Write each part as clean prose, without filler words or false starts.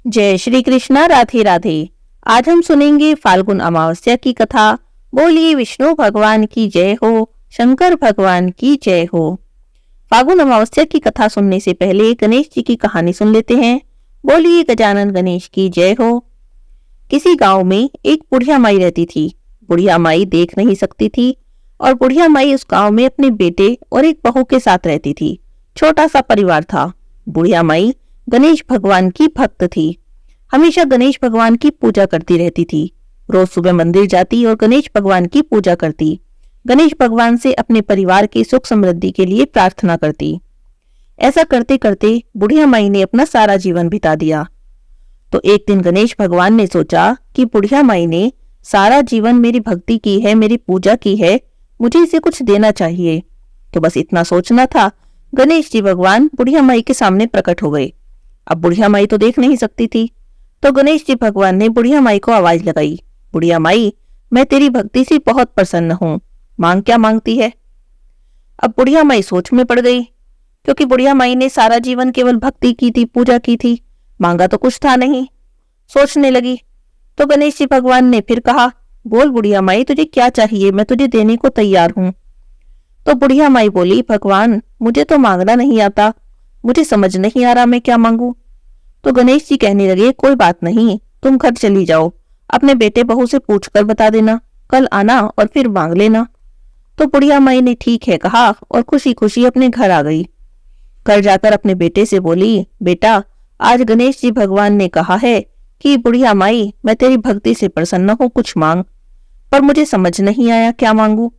जय श्री कृष्णा। राधे राधे। आज हम सुनेंगे फाल्गुन अमावस्या की कथा। बोलिए विष्णु भगवान की जय हो, शंकर भगवान की जय हो। फाल्गुन अमावस्या की कथा सुनने से पहले गणेश जी की कहानी सुन लेते हैं। बोलिए गजानन गणेश की जय हो। किसी गांव में एक बुढ़िया माई रहती थी। बुढ़िया माई देख नहीं सकती थी और बुढ़िया माई उस गांव में अपने बेटे और एक बहू के साथ रहती थी। छोटा सा परिवार था। बुढ़िया माई गणेश भगवान की भक्त थी। हमेशा गणेश भगवान की पूजा करती रहती थी। रोज सुबह मंदिर जाती और गणेश भगवान की पूजा करती। गणेश भगवान से अपने परिवार की सुख समृद्धि के लिए प्रार्थना करती। ऐसा करते करते बुढ़िया माई ने अपना सारा जीवन बिता दिया। तो एक दिन गणेश भगवान ने सोचा कि बुढ़िया माई ने सारा जीवन मेरी भक्ति की है, मेरी पूजा की है, मुझे इसे कुछ देना चाहिए। तो बस इतना सोचना था। गणेश जी भगवान बुढ़िया माई के सामने प्रकट हो गए। अब बुढ़िया माई तो देख नहीं सकती थी, तो गणेश जी भगवान ने बुढ़िया माई को आवाज लगाई, बुढ़िया माई, मैं तेरी भक्ति से बहुत प्रसन्न हूँ, मांग क्या मांगती है। अब बुढ़िया माई सोच में पड़ गई, क्योंकि बुढ़िया माई ने सारा जीवन केवल भक्ति की थी, पूजा की थी, मांगा तो कुछ था नहीं। सोचने लगी तो गणेश जी भगवान ने फिर कहा, बोल बुढ़िया माई, तुझे क्या चाहिए, मैं तुझे देने को तैयार हूँ। तो बुढ़िया माई बोली, भगवान मुझे तो मांगना नहीं आता, मुझे समझ नहीं आ रहा मैं क्या मांगू। तो गणेश जी कहने लगे, कोई बात नहीं, तुम घर चली जाओ, अपने बेटे बहू से पूछकर बता देना, कल आना और फिर मांग लेना। तो बुढ़िया माई ने ठीक है कहा और खुशी खुशी अपने घर आ गई। घर जाकर अपने बेटे से बोली, बेटा आज गणेश जी भगवान ने कहा है कि बुढ़िया माई मैं तेरी भक्ति से प्रसन्न हूँ, कुछ मांग, पर मुझे समझ नहीं आया क्या मांगू।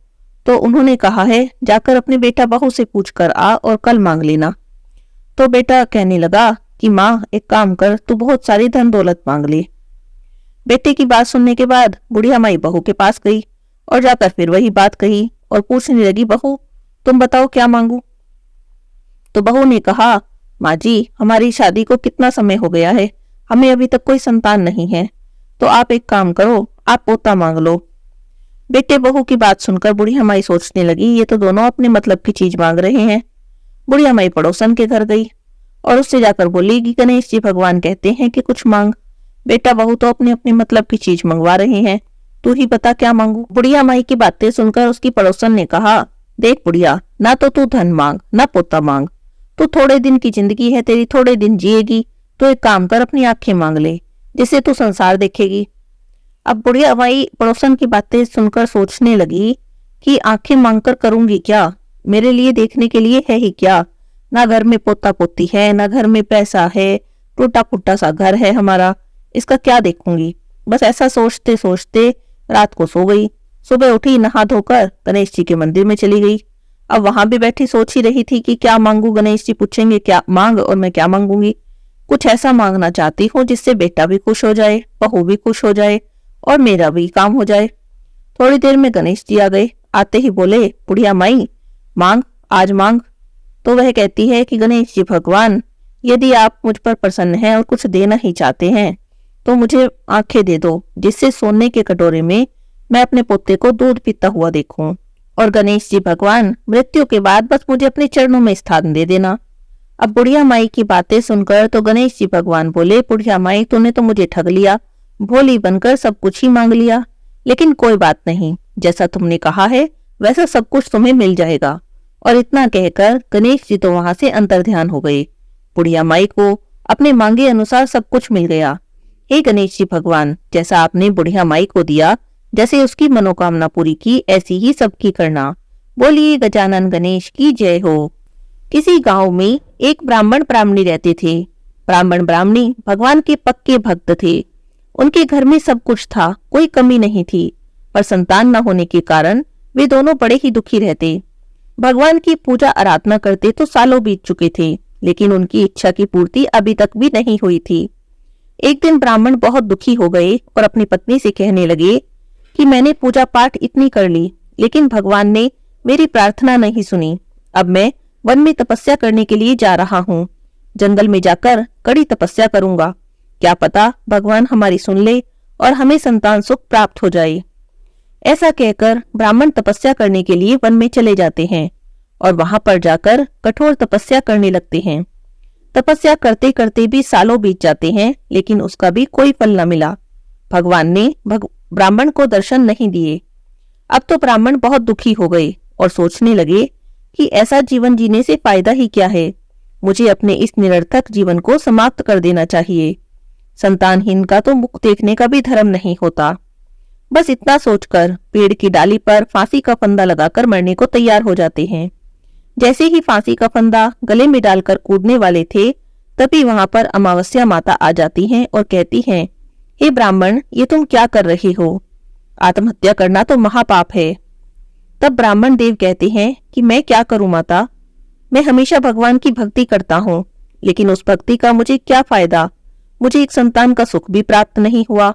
तो उन्होंने कहा है जाकर अपने बेटा बहू से पूछ कर आ और कल मांग लेना। तो बेटा कहने लगा कि माँ एक काम कर, तू बहुत सारी धन दौलत मांग ले। बेटे की बात सुनने के बाद बुढ़िया माई बहू के पास गई और जाकर फिर वही बात कही और पूछने लगी, बहू तुम बताओ क्या मांगू। तो बहू ने कहा, माँ जी हमारी शादी को कितना समय हो गया है, हमें अभी तक कोई संतान नहीं है, तो आप एक काम करो, आप पोता मांग लो। बेटे बहू की बात सुनकर बुढ़िया माई सोचने लगी, ये तो दोनों अपने मतलब की चीज मांग रहे हैं। बुढ़िया माई पड़ोसन के घर गई और उससे जाकर बोली कि गणेश जी भगवान कहते हैं कि कुछ मांग, बेटा बहू तो अपने अपने मतलब की चीज मंगवा रहे हैं, तू ही बता क्या मांगू। बुढ़िया माई की बातें सुनकर उसकी पड़ोसन ने कहा, देख बुढ़िया, ना तो तू धन मांग ना पोता मांग, तू थोड़े दिन की जिंदगी है तेरी, थोड़े दिन जिएगी, तो एक काम कर अपनी आंखें मांग ले, जिससे तू संसार देखेगी। अब बुढ़िया माई पड़ोसन की बातें सुनकर सोचने लगी कि आंखें मांगकर करूंगी क्या, मेरे लिए देखने के लिए है ही क्या, ना घर में पोता पोती है, ना घर में पैसा है, टूटा फूटा सा घर है हमारा, इसका क्या देखूंगी। बस ऐसा सोचते सोचते रात को सो गई। सुबह उठी, नहा धोकर गणेश जी के मंदिर में चली गई। अब वहां भी बैठी सोच ही रही थी कि क्या मांगू, गणेश जी पूछेंगे क्या मांग और मैं क्या मांगूंगी। कुछ ऐसा मांगना चाहती हूँ जिससे बेटा भी खुश हो जाए, बहू भी खुश हो जाए और मेरा भी काम हो जाए। थोड़ी देर में गणेश जी आ गए। आते ही बोले, बुढ़िया माई मांग, आज मांग। तो वह कहती है कि गणेश जी भगवान, यदि आप मुझ पर प्रसन्न हैं और कुछ देना ही चाहते हैं तो मुझे आंखें दे दो, जिससे सोने के कटोरे में मैं अपने पोते को दूध पीता हुआ देखूं। और गणेश जी भगवान, मृत्यु के बाद बस मुझे अपने चरणों में स्थान दे देना। अब बुढ़िया माई की बातें सुनकर तो गणेश जी भगवान बोले, बुढ़िया माई तूने तो मुझे ठग लिया, भोली बनकर सब कुछ ही मांग लिया, लेकिन कोई बात नहीं, जैसा तुमने कहा है वैसा सब कुछ तुम्हें मिल जाएगा। और इतना कहकर गणेश जी तो वहां से अंतर्ध्यान हो गए। बुढ़िया माई को अपने मांगे अनुसार सब कुछ मिल गया। हे गणेश जी भगवान, जैसा आपने बुढ़िया माई को दिया, जैसे उसकी मनोकामना पूरी की, ऐसी ही सबकी करना। बोलिए गजानन गणेश की जय हो। किसी गांव में एक ब्राह्मण ब्राह्मणी रहते थे। ब्राह्मण ब्राह्मणी भगवान के पक्के भक्त थे। उनके घर में सब कुछ था, कोई कमी नहीं थी, पर संतान न होने के कारण वे दोनों बड़े ही दुखी रहते। भगवान की पूजा आराधना करते तो सालों बीत चुके थे, लेकिन उनकी इच्छा की पूर्ति अभी तक भी नहीं हुई थी। एक दिन ब्राह्मण बहुत दुखी हो गए और अपनी पत्नी से कहने लगे कि मैंने पूजा पाठ इतनी कर ली, लेकिन भगवान ने मेरी प्रार्थना नहीं सुनी। अब मैं वन में तपस्या करने के लिए जा रहा हूँ। जंगल में जाकर कड़ी तपस्या करूंगा, क्या पता भगवान हमारी सुन ले और हमें संतान सुख प्राप्त हो जाए। ऐसा कहकर ब्राह्मण तपस्या करने के लिए वन में चले जाते हैं और वहां पर जाकर कठोर तपस्या करने लगते हैं। तपस्या करते करते भी सालों बीत जाते हैं, लेकिन उसका भी कोई फल न मिला। भगवान ने ब्राह्मण को दर्शन नहीं दिए। अब तो ब्राह्मण बहुत दुखी हो गए और सोचने लगे कि ऐसा जीवन जीने से फायदा ही क्या है, मुझे अपने इस निरर्थक जीवन को समाप्त कर देना चाहिए। संतानहीन का तो मुख देखने का भी धर्म नहीं होता। बस इतना सोचकर पेड़ की डाली पर फांसी का फंदा लगाकर मरने को तैयार हो जाते हैं। जैसे ही फांसी का फंदा गले में डालकर कूदने वाले थे, तभी वहां पर अमावस्या माता आ जाती हैं और कहती हैं, हे ब्राह्मण, ये तुम क्या कर रहे हो? आत्महत्या करना तो महापाप है। तब ब्राह्मण देव कहते हैं कि मैं क्या करूं माता, मैं हमेशा भगवान की भक्ति करता हूं, लेकिन उस भक्ति का मुझे क्या फायदा? मुझे एक संतान का सुख भी प्राप्त नहीं हुआ।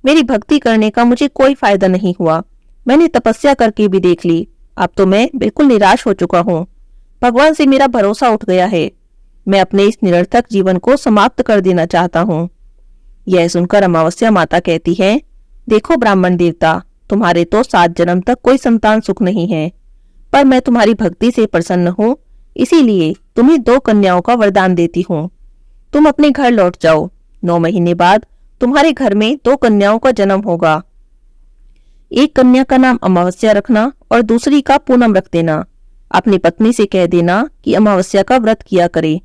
मेरी भक्ति करने का मुझे कोई फायदा नहीं हुआ। मैंने तपस्या करके भी देख ली, अब तो मैं बिल्कुल निराश हो चुका हूँ। भगवान से मेरा भरोसा उठ गया है। मैं अपने इस निरर्थक जीवन को समाप्त कर देना चाहता हूँ। यह सुनकर अमावस्या माता कहती है, देखो ब्राह्मण देवता, तुम्हारे तो 7 जन्म तक कोई संतान सुख नहीं है, पर मैं तुम्हारी भक्ति से प्रसन्न हूँ, इसीलिए तुम्हें 2 कन्याओं का वरदान देती हूँ। तुम अपने घर लौट जाओ। 9 महीने बाद तुम्हारे घर में 2 कन्याओं का जन्म होगा। एक कन्या का नाम अमावस्या रखना और दूसरी का पूनम रख देना। अपनी पत्नी से कह देना कि अमावस्या का व्रत किया करे।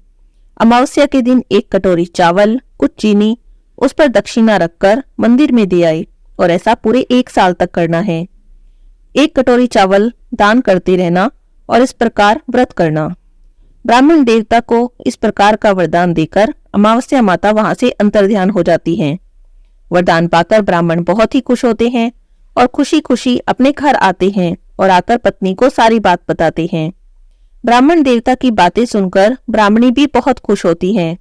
अमावस्या के दिन 1 कटोरी चावल, कुछ चीनी, उस पर दक्षिणा रखकर मंदिर में दे आए और ऐसा पूरे 1 साल तक करना है। 1 कटोरी चावल दान करते रहना और इस प्रकार व्रत करना। ब्राह्मण देवता को इस प्रकार का वरदान देकर अमावस्या माता वहां से अंतर्ध्यान हो जाती हैं। वरदान पाकर ब्राह्मण बहुत ही खुश होते हैं और खुशी खुशी अपने घर आते हैं और आकर पत्नी को सारी बात बताते हैं। ब्राह्मण देवता की बातें सुनकर ब्राह्मणी भी बहुत खुश होती हैं।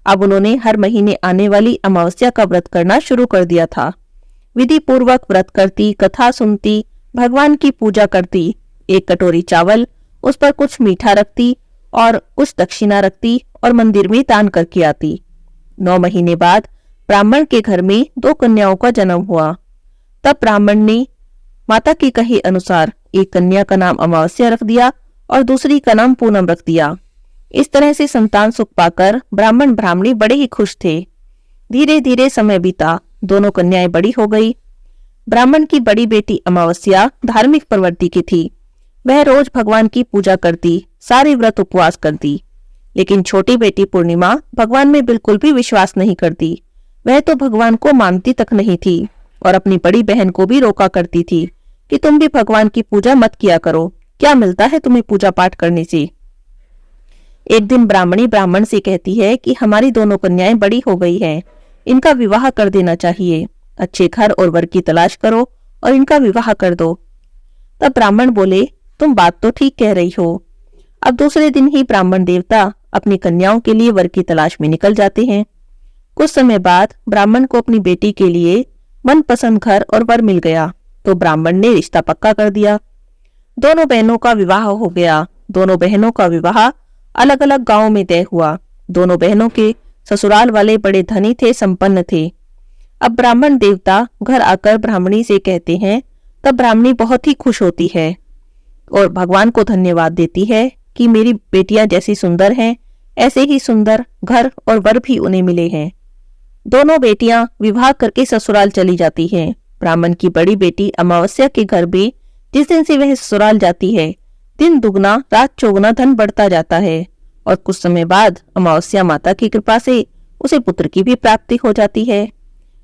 अब उन्होंने हर महीने आने वाली अमावस्या का व्रत करना शुरू कर दिया था। विधि पूर्वक व्रत करती, कथा सुनती, भगवान की पूजा करती, 1 कटोरी चावल, उस पर कुछ मीठा रखती और कुछ दक्षिणा रखती और मंदिर में दान करके आती। 9 महीने बाद ब्राह्मण के घर में 2 कन्याओं का जन्म हुआ। तब ब्राह्मण ने माता के कहे अनुसार एक कन्या का नाम अमावस्या रख दिया और दूसरी का नाम पूनम रख दिया। इस तरह से संतान सुख पाकर ब्राह्मण ब्राह्मणी बड़े ही खुश थे। धीरे धीरे समय बीता, दोनों कन्याएं बड़ी हो गई। ब्राह्मण की बड़ी बेटी अमावस्या धार्मिक प्रवृत्ति की थी। वह रोज भगवान की पूजा करती, सारे व्रत उपवास करती। लेकिन छोटी बेटी पूर्णिमा भगवान में बिल्कुल भी विश्वास नहीं करती। वह तो भगवान को मानती तक नहीं थी और अपनी बड़ी बहन को भी रोका करती थी कि तुम भी भगवान की पूजा मत किया करो, क्या मिलता है तुम्हें पूजा पाठ करने से। एक दिन ब्राह्मणी ब्राह्मण से कहती है कि हमारी दोनों कन्याएं बड़ी हो गई हैं, इनका विवाह कर देना चाहिए। अच्छे घर और वर की तलाश करो और इनका विवाह कर दो। तब ब्राह्मण बोले, तुम बात तो ठीक कह रही हो। अब दूसरे दिन ही ब्राह्मण देवता अपनी कन्याओं के लिए वर की तलाश में निकल जाते हैं। कुछ समय बाद ब्राह्मण को अपनी बेटी के लिए मनपसंद घर और वर मिल गया, तो ब्राह्मण ने रिश्ता पक्का कर दिया। दोनों बहनों का विवाह हो गया। दोनों बहनों का विवाह अलग अलग गांवों में तय हुआ। दोनों बहनों के ससुराल वाले बड़े धनी थे, संपन्न थे। अब ब्राह्मण देवता घर आकर ब्राह्मणी से कहते हैं, तब ब्राह्मणी बहुत ही खुश होती है और भगवान को धन्यवाद देती है कि मेरी बेटियां जैसी सुंदर हैं, ऐसे ही सुंदर घर और वर भी उन्हें मिले हैं। दोनों बेटियां विवाह करके ससुराल चली जाती हैं। ब्राह्मण की बड़ी बेटी अमावस्या के घर भी जिस दिन से वह ससुराल जाती है, दिन दुगना रात चौगुना धन बढ़ता जाता है और कुछ समय बाद अमावस्या माता की कृपा से उसे पुत्र की भी प्राप्ति हो जाती है।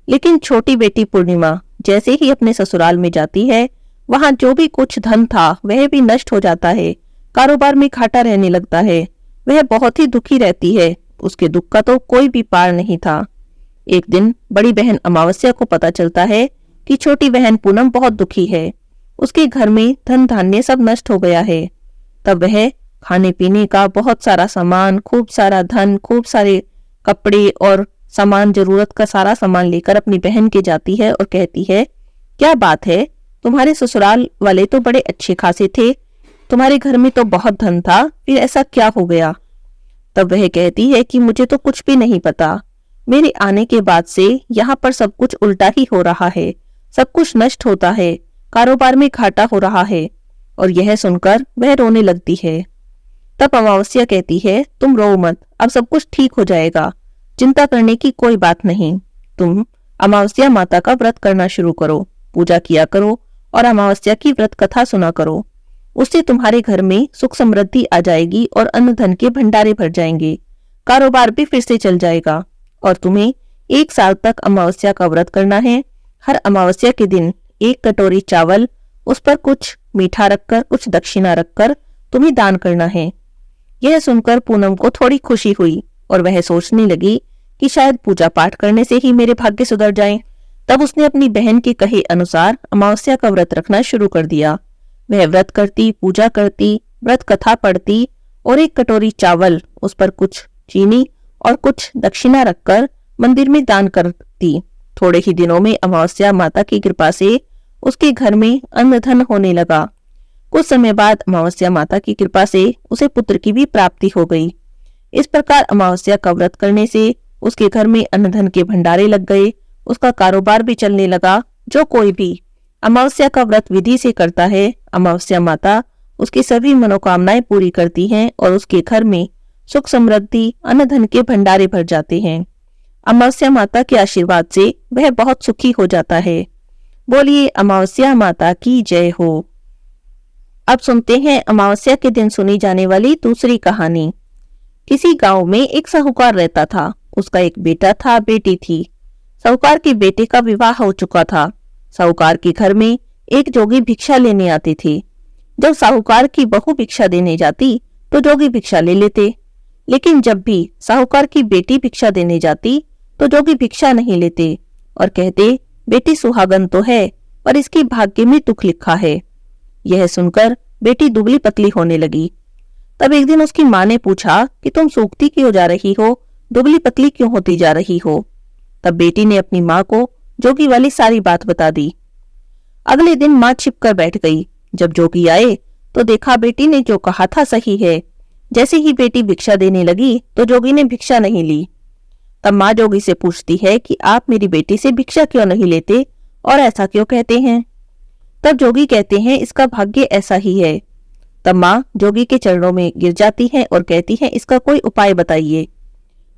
लेकिन छोटी बेटी पूर्णिमा जैसे ही अपने ससुराल में जाती है, वहां जो भी कुछ धन था वह भी नष्ट हो जाता है। कारोबार में घाटा रहने लगता है। वह बहुत ही दुखी रहती है। उसके दुख का तो कोई भी पार नहीं था। एक दिन बड़ी बहन अमावस्या को पता चलता है कि छोटी बहन पूनम बहुत दुखी है। उसके घर में धन धान्य सब नष्ट हो गया है। तब वह खाने पीने का बहुत सारा सामान, खूब सारा धन, खूब सारे कपड़े और सामान, जरूरत का सारा सामान लेकर अपनी बहन के जाती है और कहती है, क्या बात है, तुम्हारे ससुराल वाले तो बड़े अच्छे खासे थे, तुम्हारे घर में तो बहुत धन था, फिर ऐसा क्या हो गया। तब वह कहती है कि मुझे तो कुछ भी नहीं पता। मेरे आने के बाद से यहाँ पर सब कुछ उल्टा ही हो रहा है। सब कुछ नष्ट होता है, कारोबार में घाटा हो रहा है। और यह सुनकर वह रोने लगती है। तब अमावस्या कहती है, तुम रो मत, अब सब कुछ ठीक हो जाएगा, चिंता करने की कोई बात नहीं। तुम अमावस्या माता का व्रत करना शुरू करो, पूजा किया करो और अमावस्या की व्रत कथा सुना करो। उससे तुम्हारे घर में सुख समृद्धि आ जाएगी और अन्न धन के भंडारे भर जाएंगे, कारोबार भी फिर से चल जाएगा। और तुम्हें 1 साल तक अमावस्या का व्रत करना है। हर अमावस्या के दिन 1 कटोरी चावल, उस पर कुछ मीठा रखकर, कुछ दक्षिणा रखकर तुम्हें दान करना है। यह सुनकर पूनम को थोड़ी खुशी हुई और वह सोचने लगी कि शायद पूजा पाठ करने से ही मेरे भाग्य सुधर जाएं। तब उसने अपनी बहन के कहे अनुसार अमावस्या का व्रत रखना शुरू कर दिया। वह व्रत करती, पूजा करती, व्रत कथा पढ़ती और 1 कटोरी चावल, उस पर कुछ चीनी और कुछ दक्षिणा रखकर मंदिर में दान करती। थोड़े ही दिनों में अमावस्या माता की कृपा से उसके घर में अन्न धन होने लगा। कुछ समय बाद अमावस्या माता की कृपा से उसे पुत्र की भी प्राप्ति हो गई। इस प्रकार अमावस्या का व्रत करने से उसके घर में अन्न धन के भंडारे लग गए, उसका कारोबार भी चलने लगा। जो कोई भी अमावस्या का व्रत विधि से करता है, अमावस्या माता उसकी सभी मनोकामनाएं पूरी करती हैं और उसके घर में सुख समृद्धि, अन्न धन के भंडारे भर जाते हैं। अमावस्या माता के आशीर्वाद से वह बहुत सुखी हो जाता है। बोलिए अमावस्या माता की जय हो। अब सुनते हैं अमावस्या के दिन सुनी जाने वाली दूसरी कहानी। किसी गांव में एक साहूकार रहता था। उसका एक बेटा था, बेटी थी। साहूकार के बेटे का विवाह हो चुका था। साहूकार के घर में एक जोगी भिक्षा लेने आते थे। जब साहूकार की बहू भिक्षा देने जाती तो जोगी भिक्षा ले लेते, लेकिन जब भी साहूकार की बेटी भिक्षा देने जाती तो जोगी भिक्षा नहीं लेते और कहते, बेटी सुहागन तो है पर इसकी भाग्य में दुख लिखा है। यह सुनकर बेटी दुबली पतली होने लगी। तब एक दिन उसकी माँ ने पूछा कि तुम सूखती क्यों जा रही हो, दुबली पतली क्यों होती जा रही हो। तब बेटी ने अपनी माँ को जोगी वाली सारी बात बता दी। अगले दिन माँ छिप कर बैठ गई। जब जोगी आए तो देखा बेटी ने जो कहा था सही है। जैसे ही बेटी भिक्षा देने लगी तो जोगी ने भिक्षा नहीं ली। तब माँ जोगी से पूछती है कि आप मेरी बेटी से भिक्षा क्यों नहीं लेते और ऐसा क्यों कहते हैं। तब जोगी कहते हैं, इसका भाग्य ऐसा ही है। तब माँ जोगी के चरणों में गिर जाती है और कहती है, इसका कोई उपाय बताइए।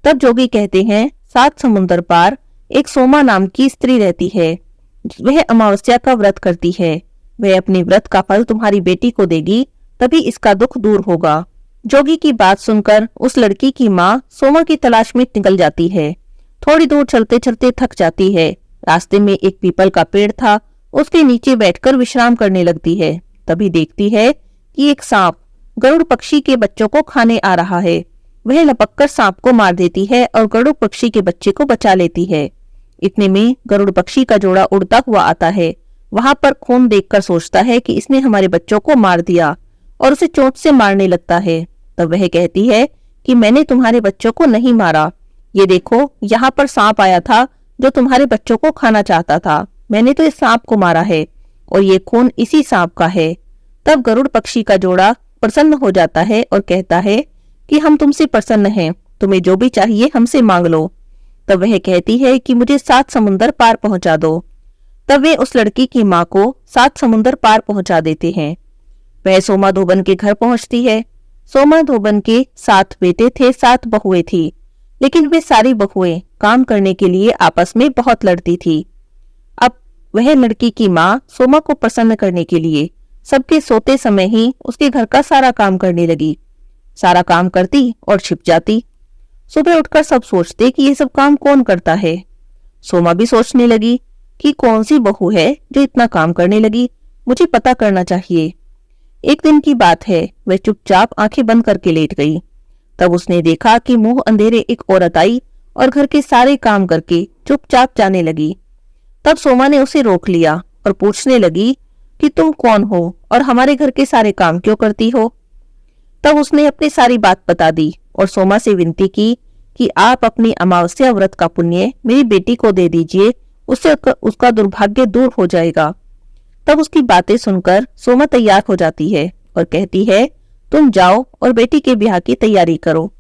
तब जोगी कहते हैं, 7 समुंदर पार एक सोमा नाम की स्त्री रहती है। वह अमावस्या का व्रत करती है। वह अपने व्रत का फल तुम्हारी बेटी को देगी, तभी इसका दुख दूर होगा। जोगी की बात सुनकर उस लड़की की माँ सोमा की तलाश में निकल जाती है। थोड़ी दूर चलते चलते थक जाती है। रास्ते में एक पीपल का पेड़ था, उसके नीचे बैठकर विश्राम करने लगती है। तभी देखती है कि एक सांप गरुड़ पक्षी के बच्चों को खाने आ रहा है। वह लपककर सांप को मार देती है और गरुड़ पक्षी के बच्चे को बचा लेती है। इतने में गरुड़ पक्षी का जोड़ा उड़ता हुआ आता है। वहां पर खून देखकर सोचता है कि इसने हमारे बच्चों को मार दिया और उसे चोट से मारने लगता है। तब वह कहती है कि मैंने तुम्हारे बच्चों को नहीं मारा, ये देखो यहाँ पर सांप आया था जो तुम्हारे बच्चों को खाना चाहता था। मैंने तो इस सांप को मारा है और ये खून इसी सांप का है। तब गरुड़ पक्षी का जोड़ा प्रसन्न हो जाता है और कहता है कि हम तुमसे प्रसन्न हैं, तुम्हें जो भी चाहिए हमसे मांग लो। तब वह कहती है कि मुझे 7 समुंदर पार पहुंचा दो। तब वे उस लड़की की माँ को 7 समुंदर पार पहुंचा देते हैं। वह सोमा धोबन के घर पहुंचती है। सोमा धोबन के 7 बेटे थे, 7 बहुएं थी, लेकिन वे सारी बहुएं काम करने के लिए आपस में बहुत लड़ती थी। अब वह लड़की की माँ सोमा को प्रसन्न करने के लिए सबके सोते समय ही उसके घर का सारा काम करने लगी। सारा काम करती और छिप जाती। सुबह उठकर सब सोचते कि ये सब काम कौन करता है। सोमा भी सोचने लगी कि कौन सी बहू है जो इतना काम करने लगी, मुझे पता करना चाहिए। एक दिन की बात है, वह चुपचाप आंखें बंद करके लेट गई। तब उसने देखा कि मुंह अंधेरे एक औरत आई और घर के सारे काम करके चुपचाप जाने लगी। तब सोमा ने उसे रोक लिया और पूछने लगी कि तुम कौन हो और हमारे घर के सारे काम क्यों करती हो। तब उसने अपनी सारी बात बता दी और सोमा से विनती की कि आप अपनी अमावस्या व्रत का पुण्य मेरी बेटी को दे दीजिए, उससे उसका दुर्भाग्य दूर हो जाएगा। तब उसकी बातें सुनकर सोमा तैयार हो जाती है और कहती है, तुम जाओ और बेटी के ब्याह की तैयारी करो,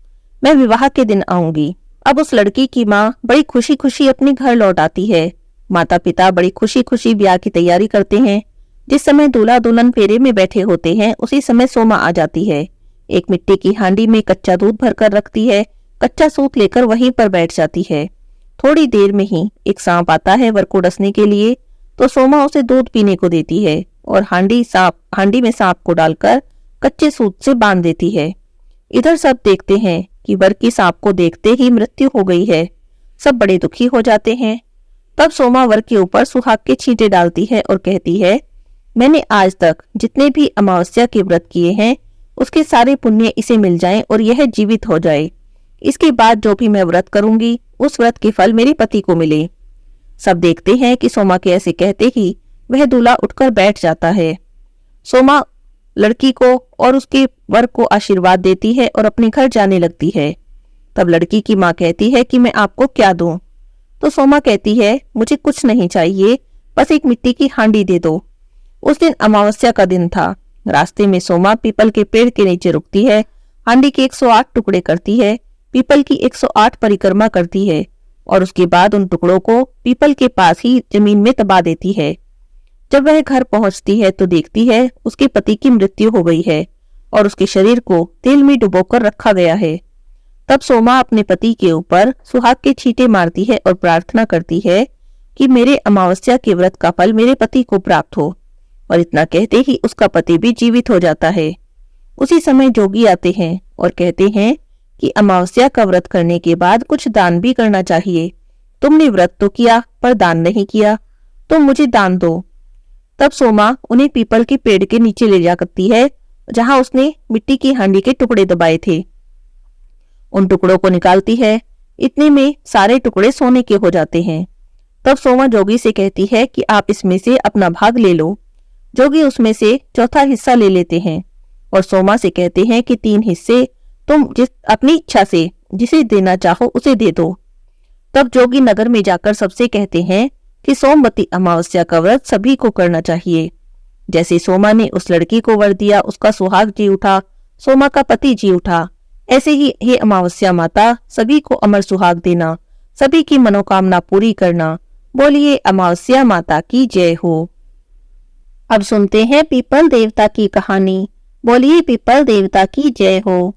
मैं विवाह के दिन आऊंगी। अब उस लड़की की माँ बड़ी खुशी खुशी अपने घर लौट आती है। माता पिता बड़ी खुशी खुशी ब्याह की तैयारी करते हैं। जिस समय दूल्हा दुल्हन फेरे में बैठे होते हैं उसी समय सोमा आ जाती है। एक मिट्टी की हांडी में कच्चा दूध भरकर रखती है। कच्चा सूत लेकर वहीं पर बैठ जाती है। थोड़ी देर में ही एक सांप आता है वर को डसने के लिए, तो सोमा उसे दूध पीने को देती है और हांडी में सांप को डालकर कच्चे सूत से बांध देती है। इधर सब देखते हैं कि वर की सांप को देखते ही मृत्यु हो गई है। सब बड़े दुखी हो जाते हैं। तब सोमा वर के ऊपर सुहाग के छींटे डालती है और कहती है, मैंने आज तक जितने भी अमावस्या के व्रत किए हैं उसके सारे पुण्य इसे मिल जाएं और यह जीवित हो जाए। इसके बाद जो भी मैं व्रत करूंगी उस व्रत के फल मेरे पति को मिले। सब देखते हैं कि सोमा के ऐसे कहते ही वह दूल्हा उठकर बैठ जाता है। सोमा लड़की को और उसके वर को आशीर्वाद देती है और अपने घर जाने लगती है। तब लड़की की माँ कहती है कि मैं आपको क्या दूं? तो सोमा कहती है, मुझे कुछ नहीं चाहिए, बस एक मिट्टी की हांडी दे दो। उस दिन अमावस्या का दिन था। रास्ते में सोमा पीपल के पेड़ के नीचे रुकती है। हांडी के 108 टुकड़े करती है, पीपल की 108 परिक्रमा करती है और उसके बाद उन टुकड़ों को पीपल के पास ही जमीन में दबा देती है। जब वह घर पहुंचती है तो देखती है उसके पति की मृत्यु हो गई है और उसके शरीर को तेल में डुबोकर रखा गया है। तब सोमा अपने पति के ऊपर सुहाग के छींटे मारती है और प्रार्थना करती है कि मेरे अमावस्या के व्रत का फल मेरे पति को प्राप्त हो। और इतना कहते ही उसका पति भी जीवित हो जाता है। उसी समय जोगी आते हैं और कहते हैं कि अमावस्या का व्रत करने के बाद कुछ दान भी करना चाहिए। तुमने व्रत तो किया पर दान नहीं किया, तुम मुझे दान दो। तब सोमा उन्हें पीपल के पेड़ के नीचे ले जा करती है जहां उसने मिट्टी की हांडी के टुकड़े दबाए थे। उन टुकड़ों को निकालती है। इतने में सारे टुकड़े सोने के हो जाते हैं। तब सोमा जोगी से कहती है कि आप इसमें से अपना भाग ले लो। जोगी उसमें से चौथा हिस्सा ले लेते हैं और सोमा से कहते हैं कि 3 हिस्से तुम अपनी इच्छा से जिसे देना चाहो उसे दे दो। तब जोगी नगर में जाकर सबसे कहते हैं कि सोमवती अमावस्या का व्रत सभी को करना चाहिए। जैसे सोमा ने उस लड़की को वर दिया, उसका सुहाग जी उठा, सोमा का पति जी उठा। ऐसे ही हे अमावस्या माता, सभी को अमर सुहाग देना, सभी की मनोकामना पूरी करना। बोलिए अमावस्या माता की जय हो। अब सुनते हैं पीपल देवता की कहानी। बोलिए पीपल देवता की जय हो।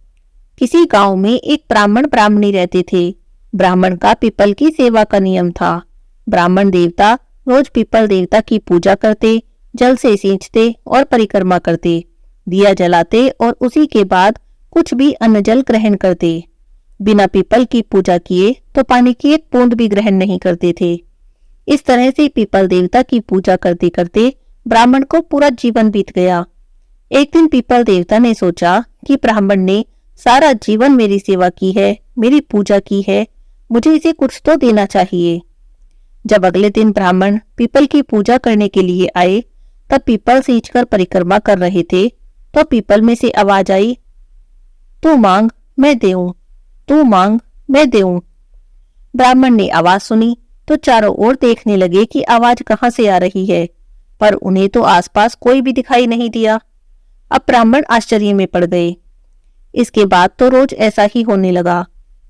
किसी गांव में एक ब्राह्मण ब्राह्मणी रहते थे। ब्राह्मण का पीपल की सेवा का नियम था। ब्राह्मण देवता रोज पीपल देवता की पूजा करते, जल से सींचते और परिक्रमा करते, दिया जलाते और उसी के बाद कुछ भी अन्न जल ग्रहण करते। बिना पीपल की पूजा किए तो पानी की एक बूंद भी ग्रहण नहीं करते थे। इस तरह से पीपल देवता की पूजा करते करते ब्राह्मण को पूरा जीवन बीत गया। एक दिन पीपल देवता ने सोचा कि ब्राह्मण ने सारा जीवन मेरी सेवा की है, मेरी पूजा की है, मुझे इसे कुछ तो देना चाहिए। जब अगले दिन ब्राह्मण पीपल की पूजा करने के लिए आए तब पीपल सींचकर परिक्रमा कर रहे थे तो पीपल में से आवाज आई, तू मांग मैं देऊं, तू मांग मैं देऊं। ब्राह्मण ने आवाज सुनी तो चारों ओर देखने लगे कि आवाज कहां से आ रही है, पर उन्हें तो आसपास कोई भी दिखाई नहीं दिया। अब ब्राह्मण आश्चर्य में पड़ गए। इसके बाद तो रोज ऐसा ही होने लगा।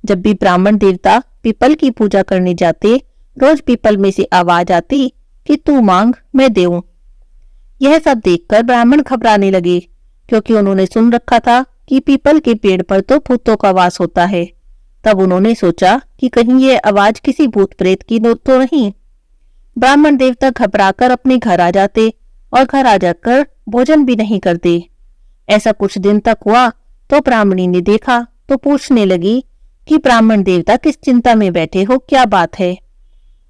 जब भी ब्राह्मण देवता पीपल की पूजा करने जाते, रोज पीपल में से आवाज आती कि तू मांग मैं देऊं। यह सब देखकर ब्राह्मण घबराने लगे, क्योंकि उन्होंने सुन रखा था कि पीपल के पेड़ पर तो भूतों का वास होता है। तब उन्होंने सोचा कि कहीं यह आवाज किसी भूत प्रेत की तो नहीं। ब्राह्मण देवता घबराकर अपने घर आ जाते और घर आ जाकर भोजन भी नहीं करते। ऐसा कुछ दिन तक हुआ तो ब्राह्मणी ने देखा तो पूछने लगी कि ब्राह्मण देवता किस चिंता में बैठे हो, क्या बात है।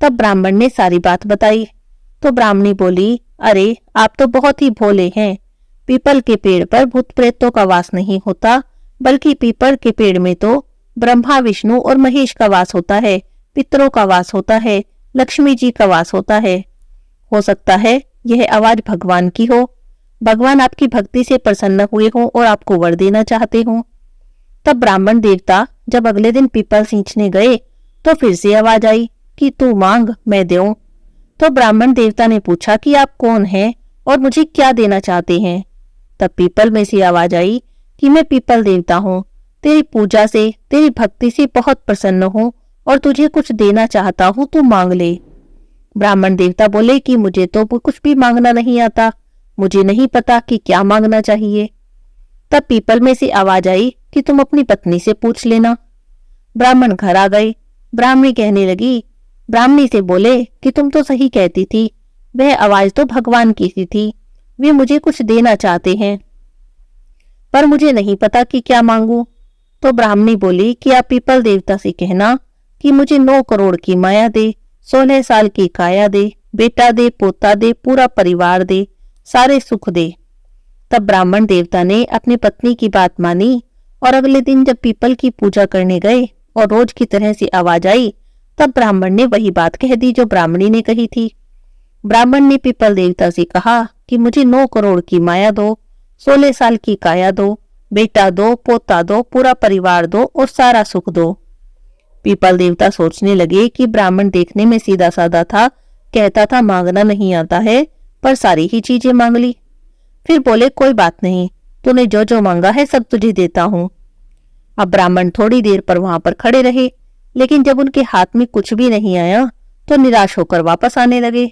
तब ब्राह्मण ने सारी बात बताई तो ब्राह्मणी बोली, अरे आप तो बहुत ही भोले हैं। पीपल के पेड़ पर भूत प्रेतों का वास नहीं होता, बल्कि पीपल के पेड़ में तो ब्रह्मा विष्णु और महेश का वास होता है, पितरों का वास होता है, लक्ष्मी जी का वास होता है। हो सकता है यह आवाज भगवान की हो, भगवान आपकी भक्ति से प्रसन्न हुए हों और आपको वर देना चाहते हों। तब ब्राह्मण देवता जब अगले दिन पीपल सींचने गए तो फिर से आवाज आई कि तू मांग मैं देऊं। तो ब्राह्मण देवता ने पूछा कि आप कौन हैं और मुझे क्या देना चाहते हैं। तब पीपल में से आवाज आई कि मैं पीपल देवता हूँ, तेरी पूजा से तेरी भक्ति से बहुत प्रसन्न हूँ और तुझे कुछ देना चाहता हूँ, तू मांग ले। ब्राह्मण देवता बोले कि मुझे तो कुछ भी मांगना नहीं आता, मुझे नहीं पता कि क्या मांगना चाहिए। तब पीपल में से आवाज आई कि तुम अपनी पत्नी से पूछ लेना। ब्राह्मण घर आ गए। ब्राह्मणी कहने लगी, ब्राह्मणी से बोले कि तुम तो सही कहती थी, वह आवाज तो भगवान की सी थी, वे मुझे कुछ देना चाहते हैं, पर मुझे नहीं पता कि क्या मांगू। तो ब्राह्मणी बोली कि आप पीपल देवता से कहना कि मुझे 9 करोड़ की माया दे, 16 साल की काया दे, बेटा दे, पोता दे, पूरा परिवार दे, सारे सुख दे। तब ब्राह्मण देवता ने अपनी पत्नी की बात मानी और अगले दिन जब पीपल की पूजा करने गए और रोज की तरह से आवाज आई, तब ब्राह्मण ने वही बात कह दी जो ब्राह्मणी ने कही थी। ब्राह्मण ने पीपल देवता से कहा कि मुझे 9 करोड़ की माया दो, 16 साल की काया दो, बेटा दो, पोता दो, पूरा परिवार दो और सारा सुख दो। पीपल देवता सोचने लगे कि ब्राह्मण देखने में सीधा साधा था, कहता था मांगना नहीं आता है, पर सारी ही चीजें मांग ली। फिर बोले, कोई बात नहीं, तूने जो जो मांगा है सब तुझे देता हूं। अब ब्राह्मण थोड़ी देर पर वहां पर खड़े रहे, लेकिन जब उनके हाथ में कुछ भी नहीं आया तो निराश होकर वापस आने लगे।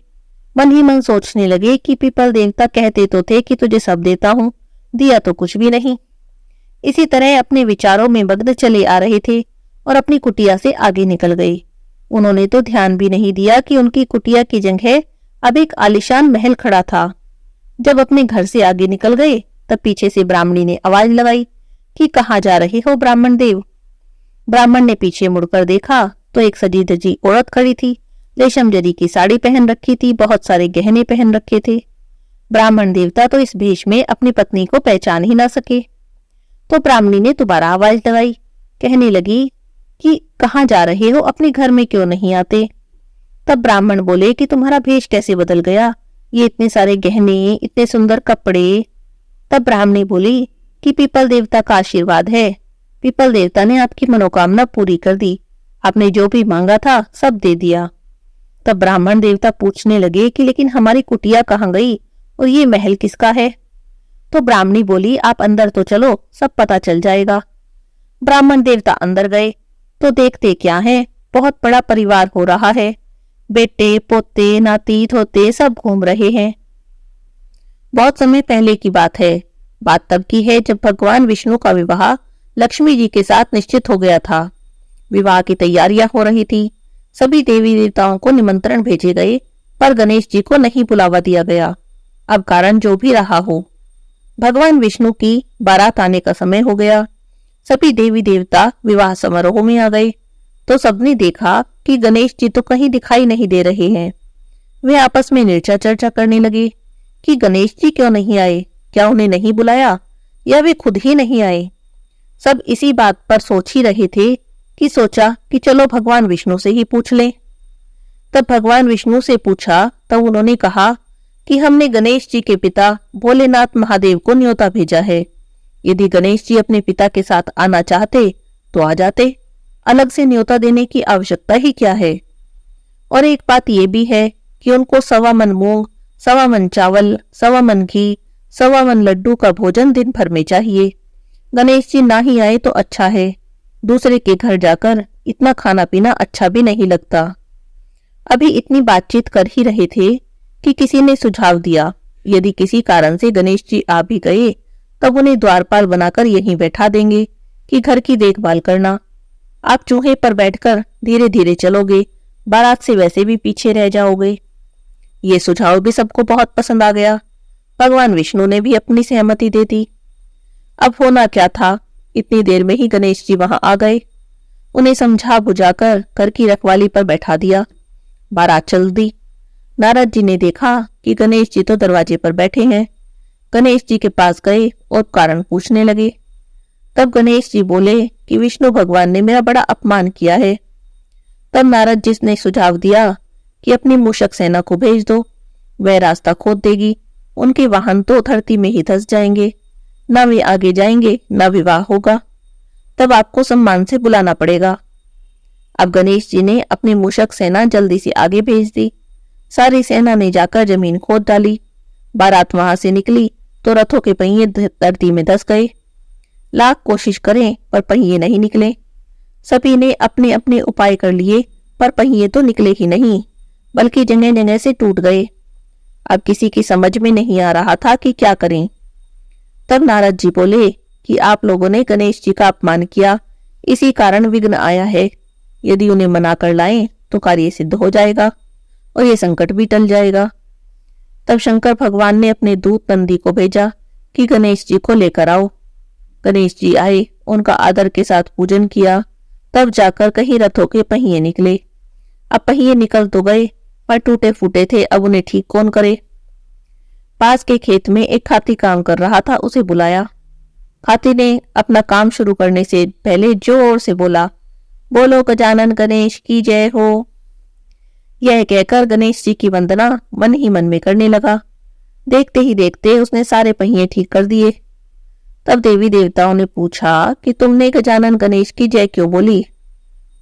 मन ही मन सोचने लगे कि पीपल देवता कहते तो थे कि तुझे सब देता हूं, दिया तो कुछ भी नहीं। इसी तरह अपने विचारों में मग्न चले आ रहे थे और अपनी कुटिया से आगे निकल गए। उन्होंने तो ध्यान भी नहीं दिया कि उनकी कुटिया की जगह अब एक आलीशान महल खड़ा था। जब अपने घर से आगे निकल गए तब पीछे से ब्राह्मणी ने आवाज लगाई कि कहाँ जा रहे हो ब्राह्मण देव। ब्राह्मण ने पीछे मुड़कर देखा तो एक सजी धजी औरत खड़ी थी, रेशम जरी की साड़ी पहन रखी थी, बहुत सारे गहने पहन रखे थे। ब्राह्मण देवता तो इस भेष में अपनी पत्नी को पहचान ही ना सके। तो ब्राह्मणी ने दोबारा आवाज लगाई, कहने लगी कि कहाँ जा रहे हो, अपने घर में क्यों नहीं आते। तब ब्राह्मण बोले कि तुम्हारा भेष कैसे बदल गया, ये इतने सारे गहने, इतने सुंदर कपड़े। तब ब्राह्मणी बोली कि पीपल देवता का आशीर्वाद है, पीपल देवता ने आपकी मनोकामना पूरी कर दी, आपने जो भी मांगा था सब दे दिया। तब ब्राह्मण देवता पूछने लगे कि लेकिन हमारी कुटिया कहाँ गई और ये महल किसका है। तो ब्राह्मणी बोली, आप अंदर तो चलो, सब पता चल जाएगा। ब्राह्मण देवता अंदर गए तो देखते क्या है, बहुत बड़ा परिवार हो रहा है, बेटे, पोते, नाती, धोते सब घूम रहे हैं। बहुत समय पहले की बात है। बात तब की है जब भगवान विष्णु का विवाह लक्ष्मी जी के साथ निश्चित हो गया था। विवाह की तैयारियां हो रही थी। सभी देवी देवताओं को निमंत्रण भेजे गए, पर गणेश जी को नहीं बुलावा दिया गया। अब कारण जो भी रहा हो, भगवान विष्णु की बारात आने का समय हो गया। सभी देवी देवता विवाह समारोह में आ गए तो सबने देखा कि गणेश जी तो कहीं दिखाई नहीं दे रहे हैं। वे आपस में निर्चा चर्चा करने लगे कि गणेश जी क्यों नहीं आए, क्या उन्हें नहीं बुलाया या वे खुद ही नहीं आए। सब इसी बात पर सोच ही रहे थे कि सोचा कि चलो भगवान विष्णु से ही पूछ लें। तब भगवान विष्णु से पूछा तब उन्होंने कहा कि हमने गणेश जी के पिता भोलेनाथ महादेव को न्योता भेजा है। यदि गणेश जी अपने पिता के साथ आना चाहते तो आ जाते, अलग से न्योता देने की आवश्यकता ही क्या है। और एक बात यह भी है कि उनको 1.25 मन मूंग, 1.25 मन चावल, 1.25 मन घी, 1.25 मन लड्डू का भोजन दिन भर में चाहिए। गणेश जी ना ही आए तो अच्छा है, दूसरे के घर जाकर इतना खाना पीना अच्छा भी नहीं लगता। अभी इतनी बातचीत कर ही रहे थे कि किसी ने सुझाव दिया, यदि किसी कारण से गणेश जी आ भी गए तब उन्हें द्वारपाल बनाकर यहीं बैठा देंगे कि घर की देखभाल करना। आप चूहे पर बैठकर धीरे धीरे चलोगे, बारात से वैसे भी पीछे रह जाओगे। ये सुझाव भी सबको बहुत पसंद आ गया। भगवान विष्णु ने भी अपनी सहमति दे दी। अब होना क्या था, इतनी देर में ही गणेश जी वहां आ गए। उन्हें समझा बुझाकर घर की रखवाली पर बैठा दिया। बारात चल दी। नारद जी ने देखा कि गणेश जी तो दरवाजे पर बैठे हैं। गणेश जी के पास गए और कारण पूछने लगे। तब गणेश जी बोले कि विष्णु भगवान ने मेरा बड़ा अपमान किया है। तब नारद जी ने सुझाव दिया कि अपनी मूषक सेना को भेज दो, वह रास्ता खोद देगी, उनके वाहन तो धरती में ही धंस जाएंगे, ना वे आगे जाएंगे ना विवाह होगा, तब आपको सम्मान से बुलाना पड़ेगा। अब गणेश जी ने अपनी मूषक सेना जल्दी से आगे भेज दी। सारी सेना ने जाकर जमीन खोद डाली। बारात वहां से निकली तो रथों के पहिए धरती में धंस गए। लाख कोशिश करें पर पहिए नहीं निकले। सभी ने अपने अपने उपाय कर लिए पर पहिए तो निकले ही नहीं, बल्कि जगह जगह से टूट गए। अब किसी की समझ में नहीं आ रहा था कि क्या करें। तब नारद जी बोले कि आप लोगों ने गणेश जी का अपमान किया, इसी कारण विघ्न आया है। यदि उन्हें मना कर लाएं तो कार्य सिद्ध हो जाएगा और ये संकट भी टल जाएगा। तब शंकर भगवान ने अपने दूत नंदी को भेजा कि गणेश जी को लेकर आओ। गणेश जी आए, उनका आदर के साथ पूजन किया, तब जाकर कहीं रथों के पहिए निकले। अब पहिए निकल तो गए पर टूटे फूटे थे, अब उन्हें ठीक कौन करे। पास के खेत में एक हाथी काम कर रहा था, उसे बुलाया। हाथी ने अपना काम शुरू करने से पहले जोर से बोला, बोलो गजानन गणेश की जय हो। यह कहकर गणेश जी की वंदना मन ही मन में करने लगा। देखते ही देखते उसने सारे पहिए ठीक कर दिए। तब देवी देवताओं ने पूछा कि तुमने गजानन गणेश की जय क्यों बोली।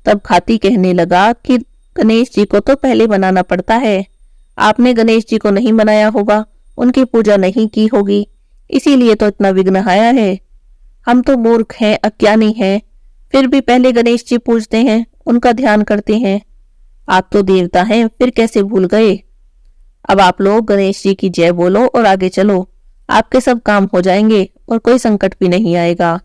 तब हाथी कहने लगा कि गणेश जी को तो पहले बनाना पड़ता है, आपने गणेश जी को नहीं बनाया होगा, उनकी पूजा नहीं की होगी, इसीलिए तो इतना विघ्न आया है। हम तो मूर्ख हैं, अज्ञानी हैं, फिर भी पहले गणेश जी पूजते हैं, उनका ध्यान करते हैं। आप तो देवता हैं, फिर कैसे भूल गए। अब आप लोग गणेश जी की जय बोलो और आगे चलो, आपके सब काम हो जाएंगे और कोई संकट भी नहीं आएगा।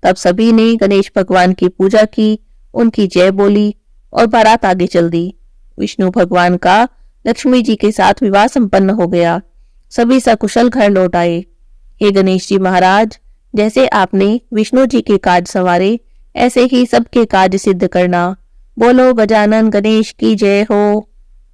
तब सभी ने गणेश भगवान की पूजा की, उनकी जय बोली और बारात आगे चल दी। विष्णु भगवान का लक्ष्मी जी के साथ विवाह संपन्न हो गया। सभी सकुशल घर लौट आए। हे गणेश जी महाराज, जैसे आपने विष्णु जी के काज संवारे, ऐसे ही सबके काज सिद्ध करना। बोलो गजानन गणेश की जय हो।